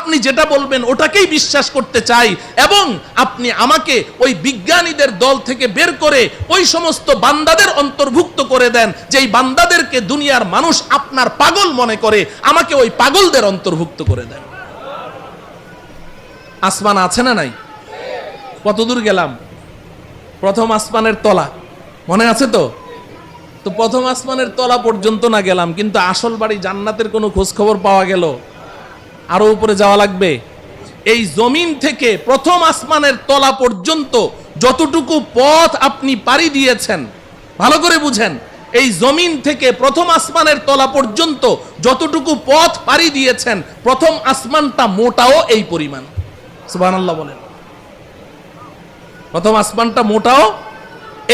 আপনি যেটা বলবেন ওটাকেই বিশ্বাস করতে চাই, এবং আপনি আমাকে ওই বিজ্ঞানীদের দল থেকে বের করে ওই সমস্ত বান্দাদের অন্তর্ভুক্ত করে দেন যেই বান্দাদেরকে দুনিয়ার মানুষ আপনার পাগল মনে করে, আমাকে ওই পাগলদের অন্তর্ভুক্ত করে দেন। আসমান আছে না নাই? কতদূর গেলাম? প্রথম আসমানের তলা মনে আছে তো? তো প্রথম আসমানের তলা পর্যন্ত না গেলাম, কিন্তু আসল বাড়ি জান্নাতের কোনো খোঁজ খবর পাওয়া গেল? আরো উপরে যাওয়া লাগবে। এই জমিন থেকে প্রথম আসমানের তলা পর্যন্ত যতটুকু পথ আপনি পাড়ি দিয়েছেন, ভালো করে বুঝেন, এই জমিন থেকে প্রথম আসমানের তলা পর্যন্ত যতটুকু পথ পাড়ি দিয়েছেন, প্রথম আসমানটা মোটাও এই পরিমাণ। সুবহানাল্লাহ বলেন। প্রথম আসমানটা মোটাও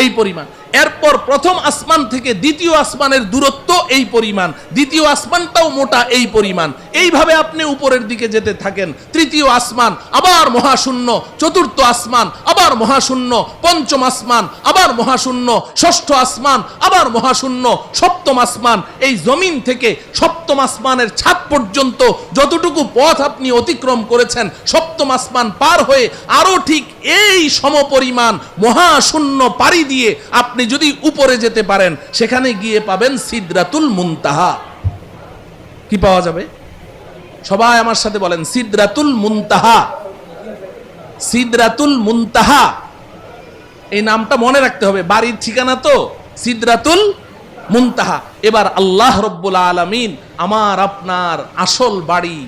এই পরিমাণ। এরপর প্রথম আসমান থেকে দ্বিতীয় আসমানের দূরত্ব এই পরিমাণ, দ্বিতীয় আসমানটাও মোটা এই পরিমাণ। এইভাবে আপনি উপরের দিকে যেতে থাকেন। তৃতীয় আসমান, আবার মহাশূন্য। চতুর্থ আসমান, আবার মহাশূন্য। পঞ্চম আসমান, আবার মহাশূন্য। ষষ্ঠ আসমান, আবার মহাশূন্য। সপ্তম আসমান। এই জমিন থেকে সপ্তম আসমানের ছাদ পর্যন্ত যতটুকু পথ আপনি অতিক্রম করেছেন, সপ্তম আসমান পার হয়ে আরো ঠিক এই সমপরিমাণ মহাশূন্য পাড়ি দিয়ে আপনি যদি উপরে যেতে পারেন, সেখানে গিয়ে পাবেন সিদরাতুল মুনতাহা। কি পাওয়া যাবে? সবাই আমার সাথে বলেন, সিদরাতুল মুনতাহা। সিদরাতুল মুনতাহা, এই নামটা মনে রাখতে হবে, বাড়ির ঠিকানা তো সিদরাতুল মুনতাহা। এবার আল্লাহ রব্বুল আলামিন আমার আপনার আসল বাড়ি,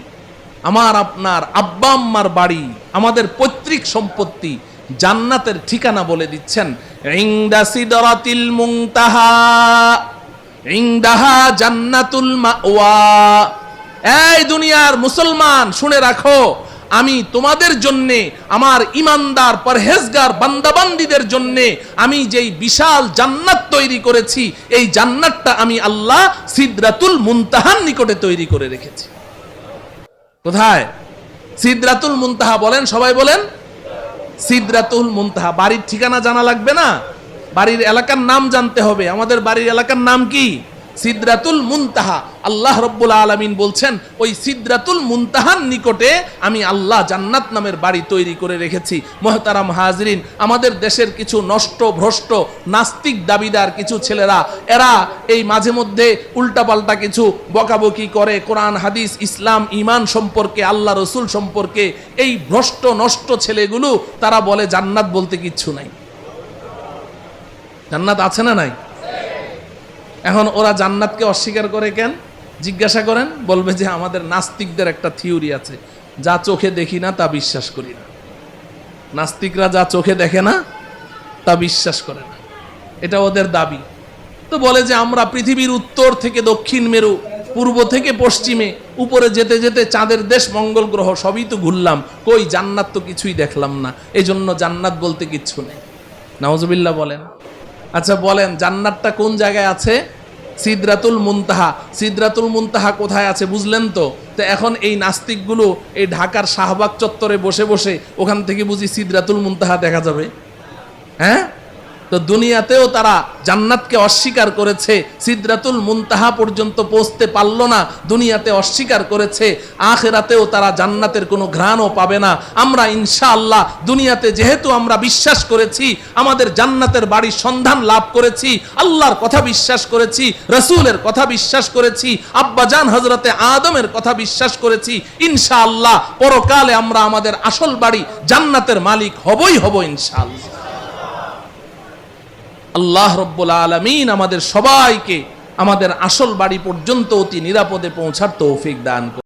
আমার আপনার আব্বা আম্মার বাড়ি, আমাদের পৈতৃক সম্পত্তি, জান্নাতের ঠিকানা বলে দিচ্ছেন। ইনদা সিদরাতিল মুনতাহা ইনদাহা জান্নাতুল মাওয়া। এই দুনিয়ার মুসলমান শুনে রাখো, আমি তোমাদের জন্য, আমার ইমানদার পরহেজগার বান্দাবান্দীদের জন্য আমি যেই বিশাল জান্নাত তৈরি করেছি, এই জান্নাতটা আমি আল্লাহ সিদরাতুল মুনতাহার নিকটে তৈরি করে রেখেছি। কোথায়? সিদরাতুল মুনতাহা। বলেন, সবাই বলেন, সিদরাতুল মুনতাহা। বাড়ির ঠিকানা জানা লাগবে না, বাড়ির এলাকার নাম জানতে হবে। আমাদের বাড়ির এলাকার নাম কি? সিদরাতুল মুনতাহা। আল্লাহ রব্বুল আলামিন বলছেন, ওই সিদরাতুল মুনতাহার নিকটে আমি আল্লাহ জান্নাত নামের বাড়ি তৈরি করে রেখেছি। মুহতারাম হাজরিন, আমাদের দেশের কিছু নষ্ট ভ্রষ্ট নাস্তিক দাবিদার কিছু ছেলেরা, এরা এই মাঝে মধ্যে উল্টাপাল্টা কিছু বকাবকি করে কোরআন হাদিস ইসলাম ঈমান সম্পর্কে, আল্লাহ রসুল সম্পর্কে। এই ভ্রষ্ট নষ্ট ছেলেগুলো তারা বলে জান্নাত বলতে কিচ্ছু নাই। জান্নাত আছে না নাই? এখন ওরা জান্নাতকে অস্বীকার করে কেন জিজ্ঞাসা করেন, বলবে যে আমাদের নাস্তিকদের একটা থিওরি আছে, যা চোখে দেখি না তা বিশ্বাস করি না। নাস্তিকরা যা চোখে দেখে না তা বিশ্বাস করে না, এটা ওদের দাবি। তো বলে যে আমরা পৃথিবীর উত্তর থেকে দক্ষিণ মেরু, পূর্ব থেকে পশ্চিমে, উপরে যেতে যেতে চাঁদের দেশ মঙ্গল গ্রহ সবই তো ঘুরলাম, কই জান্নাত তো কিছুই দেখলাম না, এই জন্য জান্নাত বলতে কিচ্ছু নেই। নাউজুবিল্লাহ বলেন। আচ্ছা বলেন, জান্নাতটা কোন জায়গায় আছে? সিদরাতুল মুনতাহা। সিদরাতুল মুনতাহা কোথায় আছে বুঝলেন তো? তো এখন এই নাস্তিকগুলো এই ঢাকার শাহবাগ চত্বরে বসে বসে ওখান থেকে বুঝি সিদরাতুল মুনতাহা দেখা যাবে? হ্যাঁ, তো দুনিয়াতেও তারা জান্নাতকে অস্বীকার করেছে, সিদরাতুল মুনতাহা পর্যন্ত পৌঁছতে পারলো না, দুনিয়াতে অস্বীকার করেছে। আখিরাতেও তারা জান্নাতের কোনো ঘ্রাণও পাবে না। আমরা ইনশাআল্লাহ দুনিয়াতে যেহেতু আমরা বিশ্বাস করেছি, আমাদের জান্নাতের বাড়ির সন্ধান লাভ করেছি, আল্লাহর কথা বিশ্বাস করেছি, রসুলের কথা বিশ্বাস করেছি, আব্বাজান হযরতে আদমের কথা বিশ্বাস করেছি, ইনশাআল্লাহ পরকালে আমরা আমাদের আসল বাড়ি জান্নাতের মালিক হবই হব ইনশাআল্লাহ। আল্লাহ রব্বুল আলামিন আমাদের সবাইকে আমাদের আসল বাড়ি পর্যন্ত অতি নিরাপদে পৌঁছার তৌফিক দান করুন।